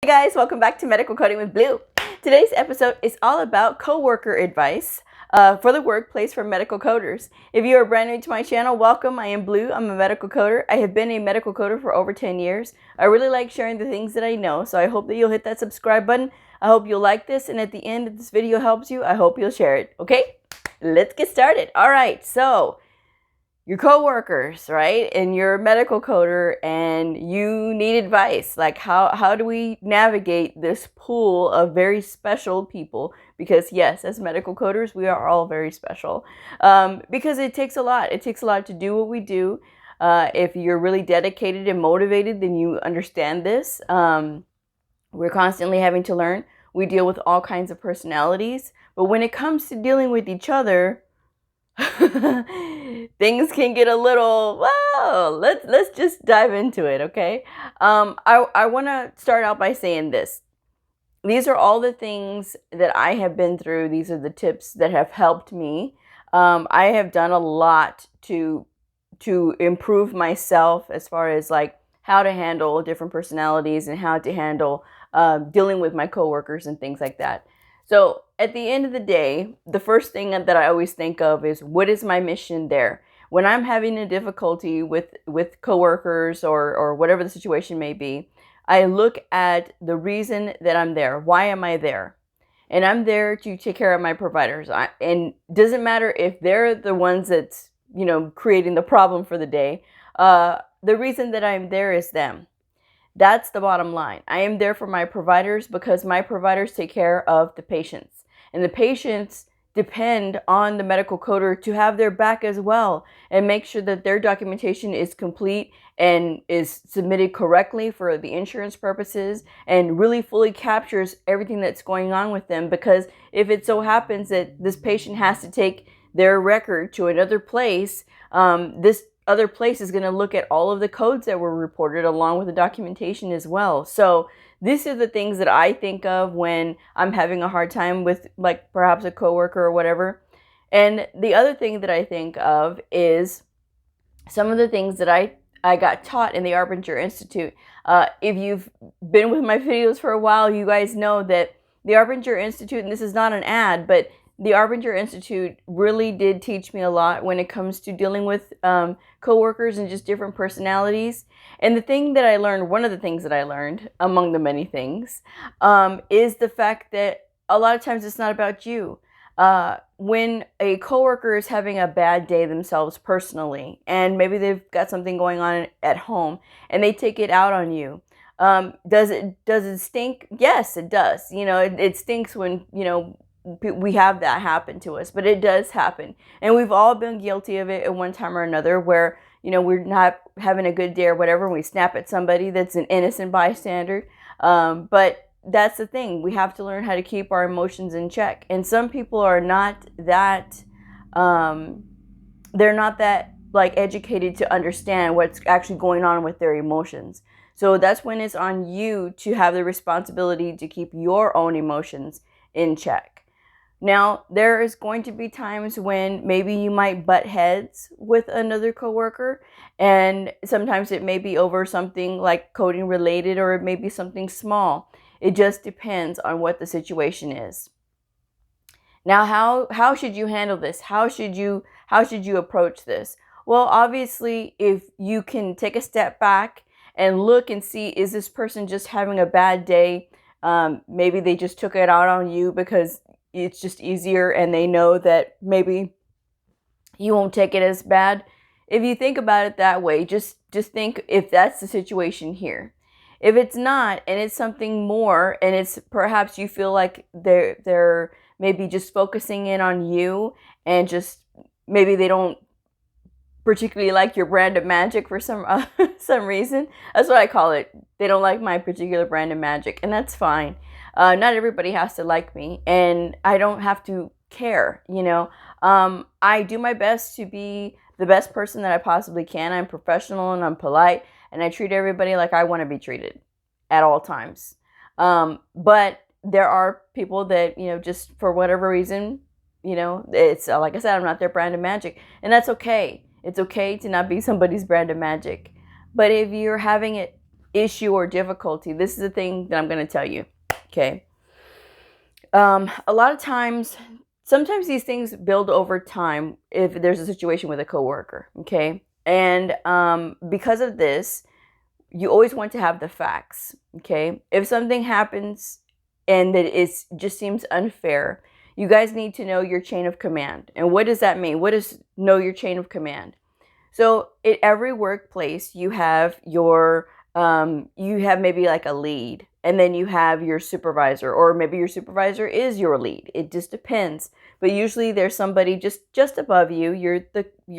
Hey guys, welcome back to Medical Coding with Blue. Today's episode is all about coworker advice for the workplace for medical coders. If you are brand new to my channel, welcome. I am Blue. I'm a medical coder. I have been a medical coder for over 10 years. I really like sharing the things that I know, so I hope that you'll hit that subscribe button. I hope you'll like this, and at the end, if this video helps you, I hope you'll share it. Okay, let's get started. All right, so your coworkers, right? And you're a medical coder and you need advice. Like how do we navigate this pool of very special people? Because yes, as medical coders, we are all very special. Because it takes a lot. It takes a lot to do what we do. If you're really dedicated and motivated, then you understand this. We're constantly having to learn. We deal with all kinds of personalities. But when it comes to dealing with each other, things can get a little, well, let's just dive into it, okay? I want to start out by saying this. These are all the things that I have been through. These are the tips that have helped me. I have done a lot to improve myself as far as like how to handle different personalities and how to handle dealing with my coworkers and things like that. So at the end of the day, the first thing that I always think of is, what is my mission there? When I'm having a difficulty with coworkers or whatever the situation may be, I look at the reason that I'm there. Why am I there? And I'm there to take care of my providers. And it doesn't matter if they're the ones that's, creating the problem for the day. The reason that I'm there is them. That's the bottom line. I am there for my providers because my providers take care of the patients. And the patients depend on the medical coder to have their back as well and make sure that their documentation is complete and is submitted correctly for the insurance purposes and really fully captures everything that's going on with them. Because if it so happens that this patient has to take their record to another place, this other place is going to look at all of the codes that were reported along with the documentation as well. So these are the things that I think of when I'm having a hard time with, like, perhaps a coworker or whatever. And the other thing that I think of is some of the things that I got taught in the Arbinger Institute. If you've been with my videos for a while, you guys know that the Arbinger Institute, and this is not an ad, but the Arbinger Institute really did teach me a lot when it comes to dealing with coworkers and just different personalities. And the thing that I learned, one of the things that I learned, among the many things, is the fact that a lot of times it's not about you. When a coworker is having a bad day themselves personally, and maybe they've got something going on at home, and they take it out on you, does it stink? Yes, it does. It stinks when, we have that happen to us, but it does happen. And we've all been guilty of it at one time or another where, we're not having a good day or whatever, and we snap at somebody that's an innocent bystander. But that's the thing. We have to learn how to keep our emotions in check. And some people are not that, they're not that like educated to understand what's actually going on with their emotions. So that's when it's on you to have the responsibility to keep your own emotions in check. Now, there is going to be times when maybe you might butt heads with another coworker, and sometimes it may be over something like coding related, or it may be something small. It just depends on what the situation is. Now, how should you handle this? How should you approach this? Well, obviously, if you can take a step back and look and see, is this person just having a bad day? Maybe they just took it out on you because it's just easier and they know that maybe you won't take it as bad. If you think about it that way, just think if that's the situation here. If it's not, and it's something more, and it's perhaps you feel like they're maybe just focusing in on you, and just maybe they don't particularly like your brand of magic for some reason. That's what I call it. They don't like my particular brand of magic, and that's fine. Not everybody has to like me, and I don't have to care, I do my best to be the best person that I possibly can. I'm professional and I'm polite, and I treat everybody like I want to be treated at all times. But there are people that, just for whatever reason, it's like I said, I'm not their brand of magic, and that's okay. It's okay to not be somebody's brand of magic. But if you're having it issue or difficulty, this is the thing that I'm going to tell you. Okay. A lot of times, sometimes these things build over time if there's a situation with a coworker. Okay. And because of this, you always want to have the facts. Okay. If something happens and that it just seems unfair, you guys need to know your chain of command. And what does that mean? What does know your chain of command? So at every workplace, you have you have maybe like a lead, and then you have your supervisor, or maybe your supervisor is your lead. It just depends. But usually there's somebody just above you. You're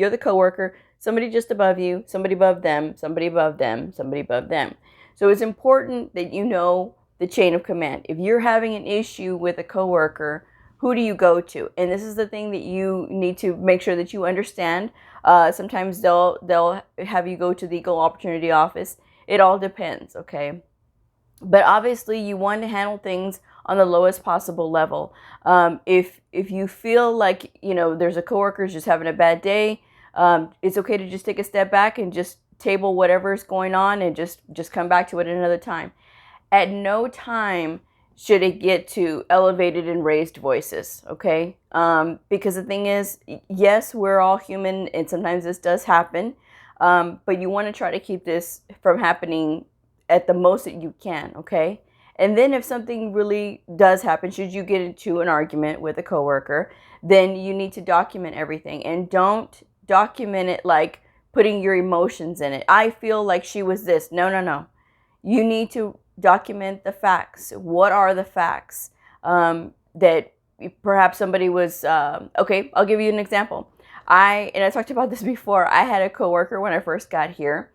the coworker, somebody just above you, somebody above them, somebody above them, somebody above them. So it's important that you know the chain of command. If you're having an issue with a coworker, who do you go to? And this is the thing that you need to make sure that you understand. Sometimes they'll have you go to the equal opportunity office. It all depends, okay? But obviously, you want to handle things on the lowest possible level. If you feel like there's a coworker who's just having a bad day, it's okay to just take a step back and just table whatever's going on and just come back to it another time. At no time should it get to elevated and raised voices, okay? Because the thing is, yes, we're all human, and sometimes this does happen, but you want to try to keep this from happening at the most that you can, okay? And then if something really does happen, should you get into an argument with a coworker, then you need to document everything. And don't document it like putting your emotions in it. I feel like she was this. No. You need to document the facts. What are the facts? That perhaps somebody was, okay, I'll give you an example. I talked about this before. I had a coworker when I first got here.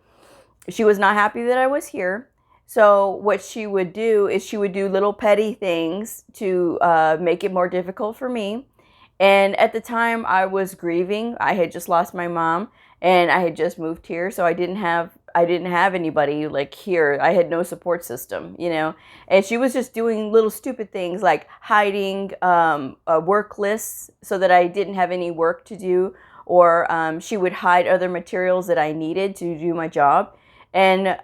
She was not happy that I was here. So what she would do is she would do little petty things to make it more difficult for me. And at the time I was grieving. I had just lost my mom and I had just moved here. So I didn't have anybody like here. I had no support system, and she was just doing little stupid things like hiding work lists so that I didn't have any work to do, or she would hide other materials that I needed to do my job. And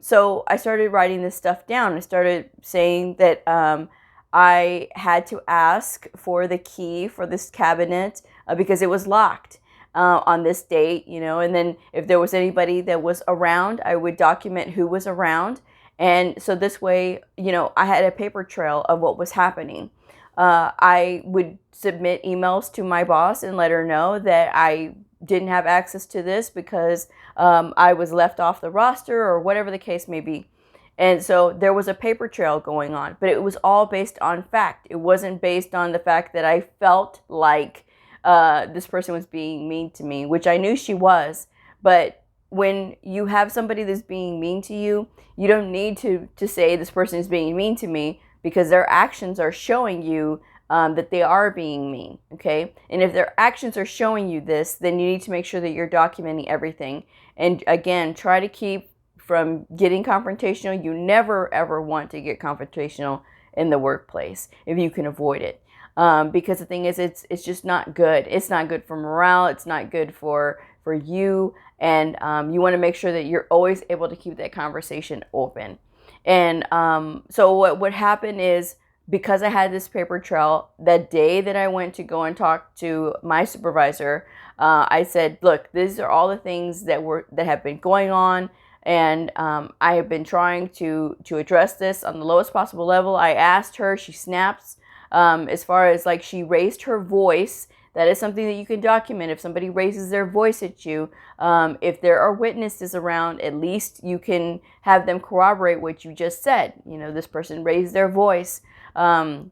so I started writing this stuff down. I started saying that I had to ask for the key for this cabinet because it was locked on this date, and then if there was anybody that was around, I would document who was around. And so this way, I had a paper trail of what was happening. I would submit emails to my boss and let her know that I didn't have access to this because I was left off the roster or whatever the case may be. And so there was a paper trail going on, but it was all based on fact. It wasn't based on the fact that I felt like this person was being mean to me, which I knew she was. But when you have somebody that's being mean to you, you don't need to say this person is being mean to me, because their actions are showing you that they are being mean, okay? And if their actions are showing you this, then you need to make sure that you're documenting everything. And again, try to keep from getting confrontational. You never, ever want to get confrontational in the workplace if you can avoid it. Because the thing is, it's just not good. It's not good for morale. It's not good for you. And you want to make sure that you're always able to keep that conversation open. And so what happened is, because I had this paper trail, that day that I went to go and talk to my supervisor, I said, look, these are all the things that have been going on. And I have been trying to address this on the lowest possible level. I asked her, she snaps. As far as like she raised her voice, that is something that you can document. If somebody raises their voice at you, if there are witnesses around, at least you can have them corroborate what you just said. This person raised their voice. And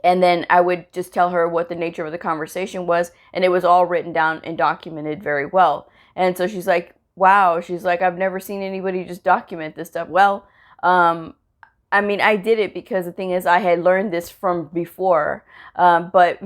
then I would just tell her what the nature of the conversation was, and it was all written down and documented very well. And so she's like, wow, she's like, I've never seen anybody just document this stuff. Well, I did it because the thing is, I had learned this from before, but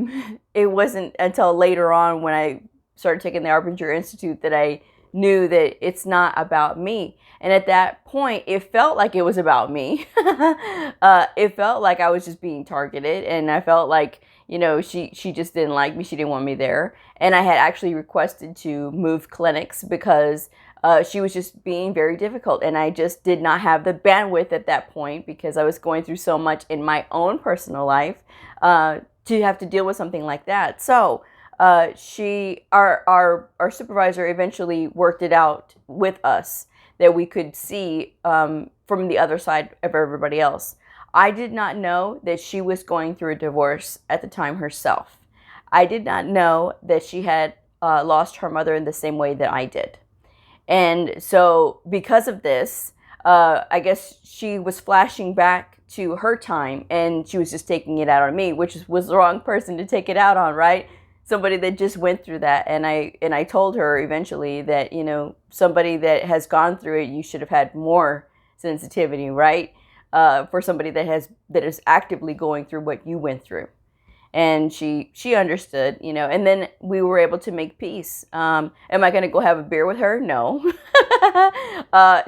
it wasn't until later on when I started taking the Arbinger Institute that I knew that it's not about me. And at that point, it felt like it was about me. It felt like I was just being targeted, and I felt like, she just didn't like me. She didn't want me there. And I had actually requested to move clinics because She was just being very difficult, and I just did not have the bandwidth at that point because I was going through so much in my own personal life to have to deal with something like that. So our supervisor eventually worked it out with us that we could see from the other side of everybody else. I did not know that she was going through a divorce at the time herself. I did not know that she had lost her mother in the same way that I did. And so because of this, I guess she was flashing back to her time and she was just taking it out on me, which was the wrong person to take it out on, right? Somebody that just went through that. And I told her eventually that, you know, somebody that has gone through it, you should have had more sensitivity, right? For somebody that is actively going through what you went through. And she understood, you know, and then we were able to make peace. Am I going to go have a beer with her? No.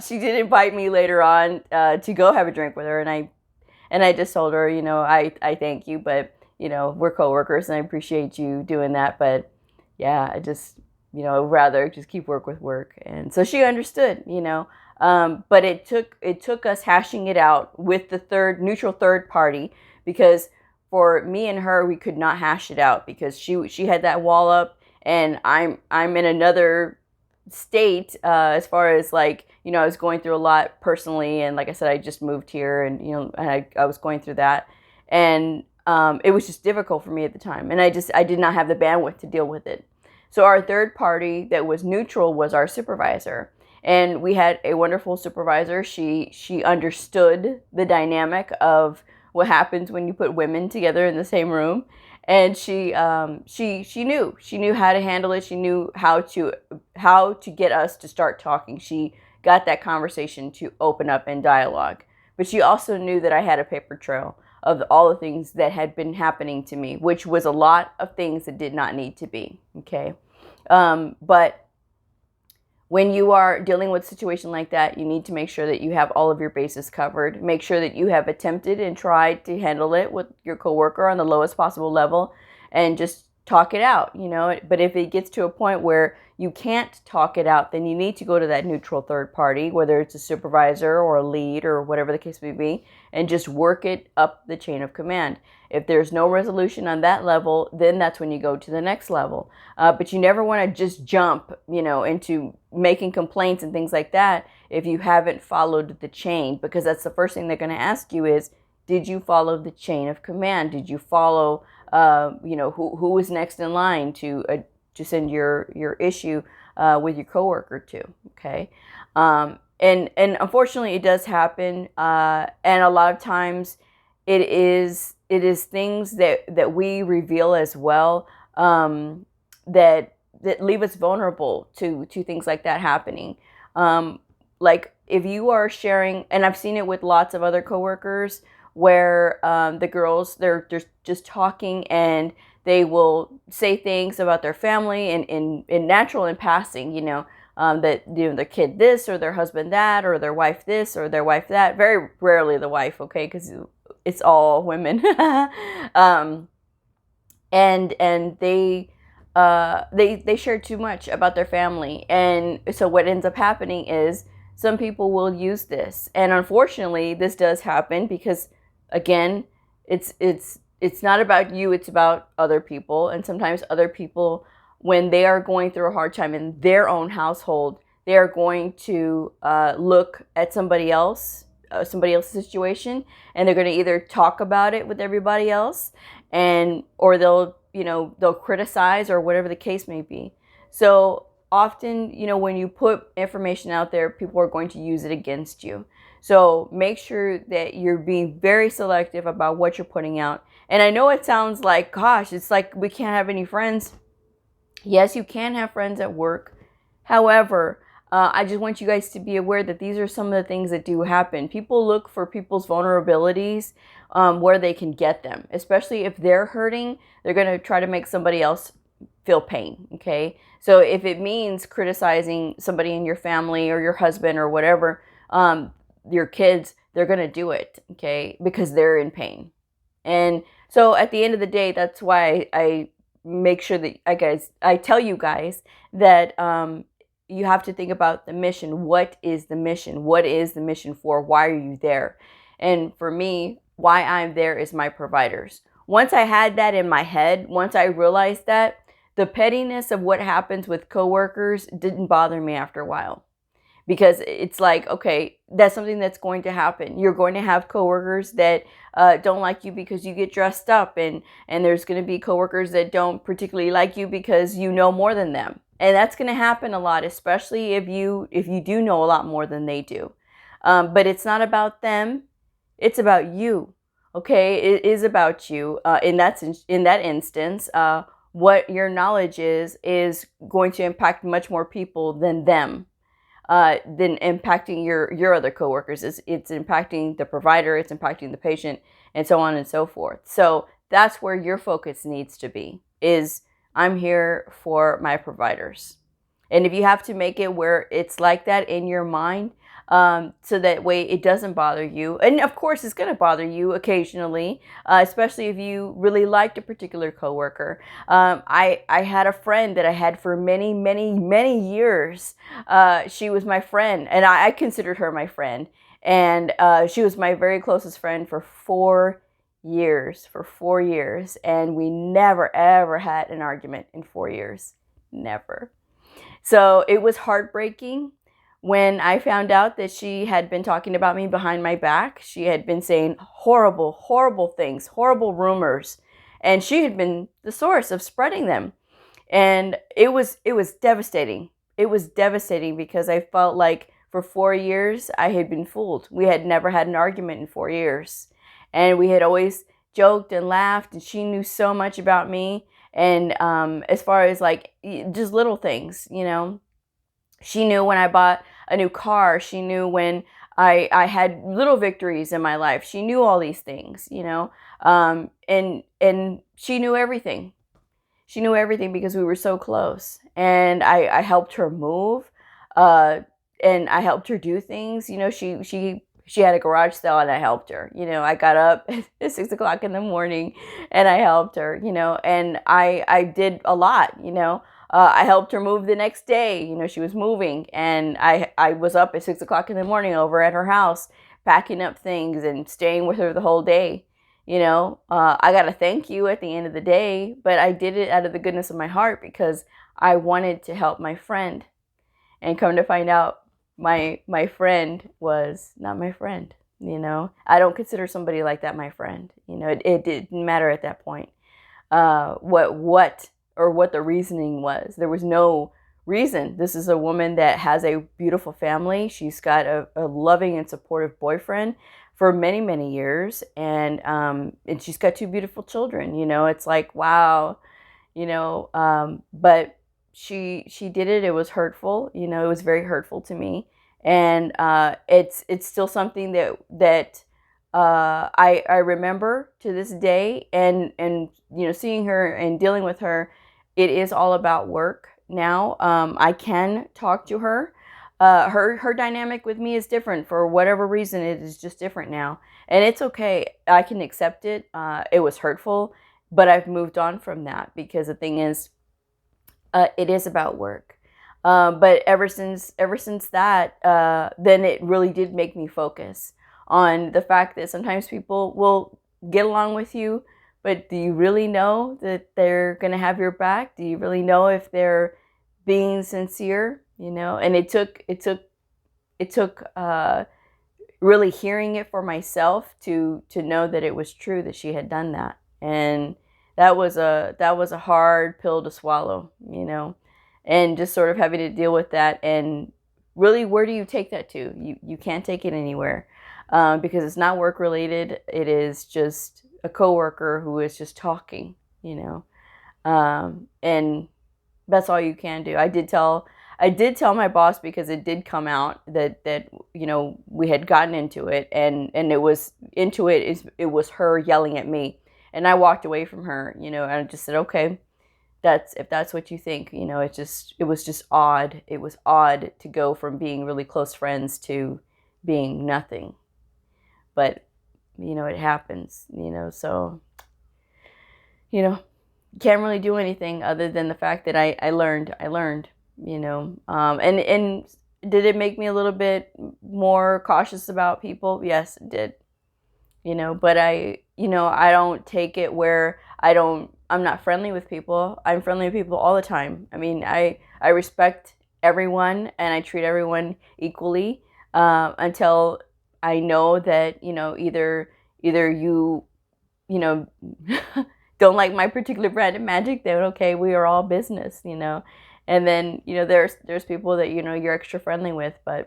She did invite me later on to go have a drink with her. And I just told her, you know, I thank you, but, you know, we're coworkers and I appreciate you doing that. But yeah, I just, you know, rather just keep work with work. And so she understood, you know, but it took us hashing it out with the neutral third party, because for me and her, we could not hash it out because she had that wall up and I'm in another state as far as, like, you know, I was going through a lot personally, and like I said, I just moved here, and you know, I was going through that, and it was just difficult for me at the time, and I did not have the bandwidth to deal with it. So our third party that was neutral was our supervisor, and we had a wonderful supervisor. She understood the dynamic of what happens when you put women together in the same room, and she knew how to handle it. She knew how to get us to start talking. She got that conversation to open up and dialogue, but she also knew that I had a paper trail of all the things that had been happening to me, which was a lot of things that did not need to be. Okay, but when you are dealing with a situation like that, you need to make sure that you have all of your bases covered. Make sure that you have attempted and tried to handle it with your coworker on the lowest possible level and just talk it out, you know. But if it gets to a point where you can't talk it out, then you need to go to that neutral third party, whether it's a supervisor or a lead or whatever the case may be, and just work it up the chain of command. If there's no resolution on that level, then that's when you go to the next level. But you never want to just jump, you know, into making complaints and things like that if you haven't followed the chain, because that's the first thing they're going to ask you is, did you follow the chain of command? Did you follow, you know, who was next in line to send your issue with your coworker to? Okay. And unfortunately it does happen. And a lot of times it is things that we reveal as well, that leave us vulnerable to things like that happening. Like if you are sharing, and I've seen it with lots of other coworkers where the girls, they're just talking and they will say things about their family in natural and passing, you know, that, you know, their kid this or their husband that or their wife this or their wife that. Very rarely the wife, okay, because it's all women. And they share too much about their family, and so what ends up happening is some people will use this, and unfortunately this does happen because, again, it's not about you, it's about other people. And sometimes other people, when they are going through a hard time in their own household, they are going to look at somebody else's situation, and they're going to either talk about it with everybody else, or they'll criticize or whatever the case may be. So often, you know, when you put information out there, people are going to use it against you. So make sure that you're being very selective about what you're putting out. And I know it sounds like, gosh, it's like we can't have any friends. Yes, you can have friends at work. However, I just want you guys to be aware that these are some of the things that do happen. People look for people's vulnerabilities where they can get them. Especially if they're hurting, they're going to try to make somebody else feel pain, okay? So if it means criticizing somebody in your family or your husband or whatever, your kids, they're going to do it, okay? Because they're in pain. And so at the end of the day, that's why I make sure that I tell you guys that you have to think about the mission. What is the mission? What is the mission for? Why are you there? And for me, why I'm there is my providers. Once I had that in my head, once I realized that, the pettiness of what happens with coworkers didn't bother me after a while. Because it's like, okay, that's something that's going to happen. You're going to have coworkers that don't like you because you get dressed up, and there's going to be coworkers that don't particularly like you because you know more than them. And that's going to happen a lot, especially if you do know a lot more than they do. But it's not about them. It's about you. Okay, it is about you. In that instance, what your knowledge is going to impact much more people than them. Than impacting your other coworkers. It's impacting the provider, it's impacting the patient, and so on and so forth. So that's where your focus needs to be, is I'm here for my providers. And if you have to make it where it's like that in your mind, so that way it doesn't bother you. And of course, it's going to bother you occasionally, especially if you really liked a particular coworker. I had a friend that I had for many, many, many years. She was my friend, and I considered her my friend. And she was my very closest friend for 4 years. For 4 years. And we never, ever had an argument in 4 years. Never. So it was heartbreaking when I found out that she had been talking about me behind my back. She had been saying horrible, horrible things, horrible rumors, and she had been the source of spreading them. And it was devastating. It was devastating because I felt like for 4 years I had been fooled. We had never had an argument in 4 years, and we had always joked and laughed, and she knew so much about me. And as far as like just little things, you know, she knew when I bought a new car. She knew when I had little victories in my life. She knew all these things, you know, and she knew everything. She knew everything because we were so close. And I helped her move, and I helped her do things. You know, she had a garage sale, and I helped her. You know, I got up at 6 o'clock in the morning and I helped her, you know, and I did a lot, you know. I helped her move the next day. You know, she was moving, and I was up at 6 o'clock in the morning over at her house, packing up things and staying with her the whole day. You know, I got to thank you at the end of the day, but I did it out of the goodness of my heart because I wanted to help my friend. And come to find out, my friend was not my friend. You know, I don't consider somebody like that my friend. You know, it didn't matter at that point what the reasoning was. There was no reason. This is a woman that has a beautiful family. She's got a loving and supportive boyfriend for many, many years, and she's got 2 beautiful children. You know, it's like, wow, you know, but she did it. It was hurtful. You know, it was very hurtful to me, and it's still something that I remember to this day, and you know, seeing her and dealing with her. It is all about work now. I can talk to her. Her dynamic with me is different for whatever reason. It is just different now, and it's okay. I can accept it. It was hurtful, but I've moved on from that because the thing is, it is about work. But ever since that, then it really did make me focus on the fact that sometimes people will get along with you, but do you really know that they're going to have your back? Do you really know if they're being sincere? You know, and it took really hearing it for myself to know that it was true that she had done that. And that was a hard pill to swallow, you know, and just sort of having to deal with that. And really, where do you take that to? You can't take it anywhere, because it's not work related. It is just a coworker who is just talking, you know, and that's all you can do. I did tell my boss, because it did come out that you know, we had gotten into it, and it was her yelling at me, and I walked away from her, you know, and I just said, okay, if that's what you think, you know. It was just odd. It was odd to go from being really close friends to being nothing, but you know, it happens, you know. So, you know, can't really do anything other than the fact that I learned. And did it make me a little bit more cautious about people? Yes, it did. But I don't take it where I'm not friendly with people. I'm friendly with people all the time. I mean, I respect everyone and I treat everyone equally, until I know that, either you don't like my particular brand of magic, then okay, we are all business. And then, there's people that, you're extra friendly with, and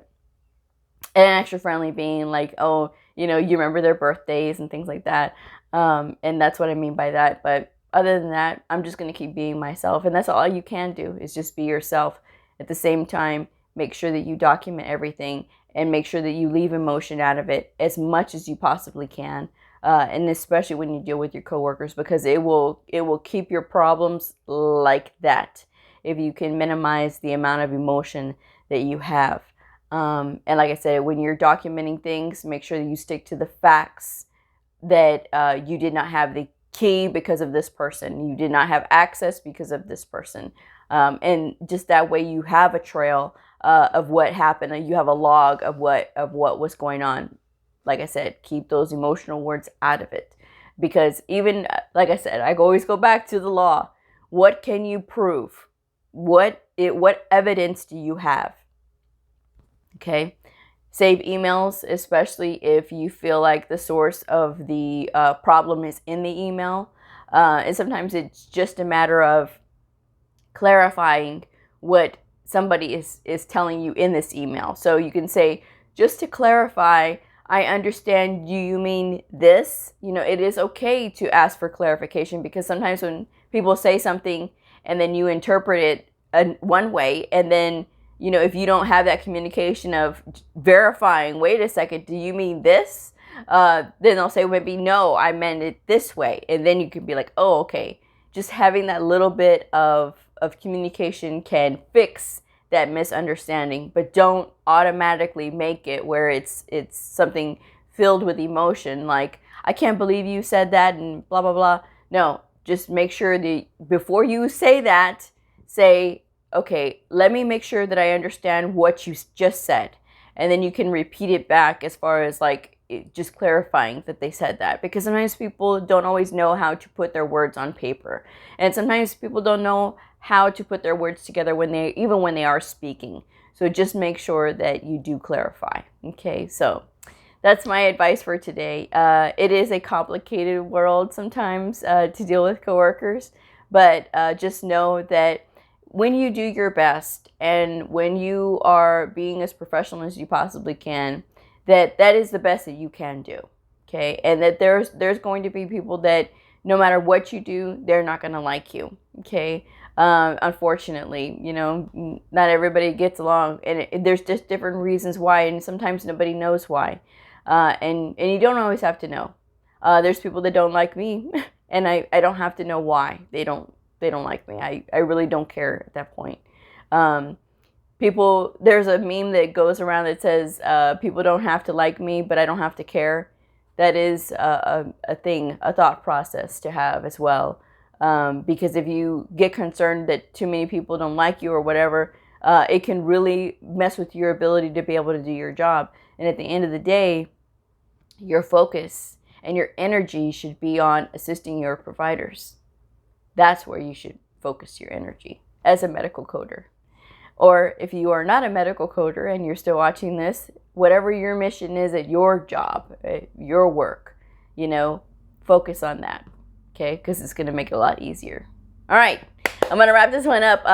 extra friendly being like, oh, you remember their birthdays and things like that. And that's what I mean by that. But other than that, I'm just going to keep being myself. And that's all you can do, is just be yourself. At the same time, make sure that you document everything and make sure that you leave emotion out of it as much as you possibly can. And especially when you deal with your coworkers, because it will keep your problems like that if you can minimize the amount of emotion that you have. And like I said, when you're documenting things, make sure that you stick to the facts, that you did not have the key because of this person. You did not have access because of this person. And just that way you have a trail of what happened, and you have a log of what was going on. Like I said, keep those emotional words out of it. Because even, like I said, I always go back to the law. What can you prove? What evidence do you have? Okay, save emails, especially if you feel like the source of the problem is in the email. And sometimes it's just a matter of clarifying what somebody is telling you in this email. So you can say, just to clarify, I understand you mean this. It is okay to ask for clarification, because sometimes when people say something and then you interpret it one way, and then if you don't have that communication of verifying, wait a second, do you mean this? Then they'll say, maybe, no, I meant it this way. And then you can be like, oh, okay. Just having that little bit of communication can fix that misunderstanding, but don't automatically make it where it's something filled with emotion. Like, I can't believe you said that and blah, blah, blah. No, just make sure that before you say that, say, okay, let me make sure that I understand what you just said. And then you can repeat it back, as far as like just clarifying that they said that. Because sometimes people don't always know how to put their words on paper. And sometimes people don't know how to put their words together even when they are speaking. So just make sure that you do clarify. Okay, so that's my advice for today. It is a complicated world sometimes to deal with coworkers. But just know that when you do your best and when you are being as professional as you possibly can, that is the best that you can do. Okay, and that there's going to be people that no matter what you do, they're not going to like you. Okay, unfortunately, not everybody gets along, and there's just different reasons why, and sometimes nobody knows why, and you don't always have to know. There's people that don't like me, and I don't have to know why they don't like me. I really don't care at that point. There's a meme that goes around that says, people don't have to like me, but I don't have to care. That is a thing, a thought process to have as well. Because if you get concerned that too many people don't like you or whatever, it can really mess with your ability to be able to do your job. And at the end of the day, your focus and your energy should be on assisting your providers. That's where you should focus your energy as a medical coder. Or if you are not a medical coder and you're still watching this, whatever your mission is at your job, at your work, focus on that, okay? Because it's going to make it a lot easier. All right, I'm going to wrap this one up.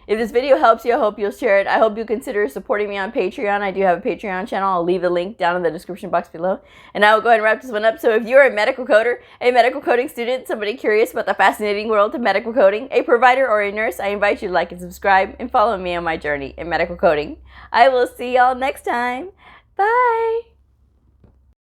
If this video helps you, I hope you'll share it. I hope you consider supporting me on Patreon. I do have a Patreon channel. I'll leave the link down in the description box below. And I will go ahead and wrap this one up. So if you're a medical coder, a medical coding student, somebody curious about the fascinating world of medical coding, a provider or a nurse, I invite you to like and subscribe and follow me on my journey in medical coding. I will see y'all next time. Bye.